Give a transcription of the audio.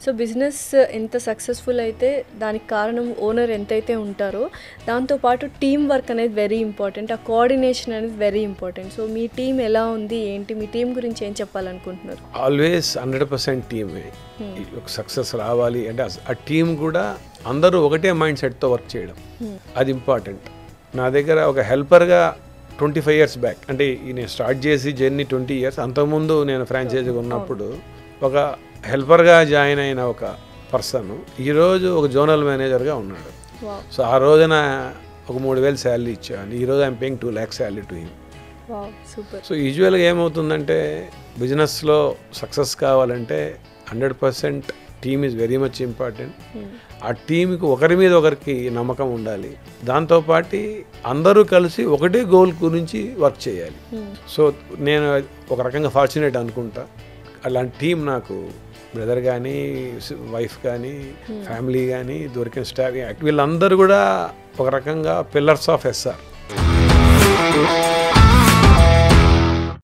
So business ఎంత successful అయితే దానికి కారణం ఓనర్ ఎంతైతే ఉంటారో దాంతోపాటు టీమ్ వర్క్ అనేది వెరీ ఇంపార్టెంట్, ఆ కోఆర్డినేషన్ అనేది వెరీ ఇంపార్టెంట్. సో మీ టీం ఎలా ఉంది ఏంటి, మీ టీం గురించి ఏం చెప్పాలనుకుంటున్నారు? ఆల్వేస్ 100% టీమే ఒక సక్సెస్ రావాలి అంటే ఆ టీం కూడా అందరూ ఒకటే మైండ్ సెట్తో వర్క్ చేయడం అది ఇంపార్టెంట్. నా దగ్గర ఒక హెల్పర్గా 25 years బ్యాక్, అంటే నేను స్టార్ట్ చేసి జర్నీ 20 years, అంతకుముందు నేను ఫ్రాంచైజీగా ఉన్నప్పుడు ఒక హెల్పర్గా జాయిన్ అయిన ఒక పర్సన్ ఈరోజు ఒక జోనల్ మేనేజర్గా ఉన్నాడు. సో ఆ రోజున ఒక 3,000 శాలరీ ఇచ్చాను, ఈరోజు I'm paying 2 lakhs salary to him. So యూజువల్గా ఏమవుతుందంటే బిజినెస్లో సక్సెస్ కావాలంటే 100% team is very much important. ఆ టీంకి ఒకరి మీద ఒకరికి నమ్మకం ఉండాలి, దాంతోపాటు అందరూ కలిసి ఒకటే గోల్ గురించి వర్క్ చేయాలి. సో నేను ఒక రకంగా ఫార్చునేట్ అనుకుంటా, అలాంటి టీం నాకు బ్రదర్ కానీ వైఫ్ కానీ ఫ్యామిలీ కానీ దొరికిన స్టాఫ్ వీళ్ళందరూ కూడా ఒక రకంగా పిల్లర్స్ ఆఫ్ ఎస్ఆర్.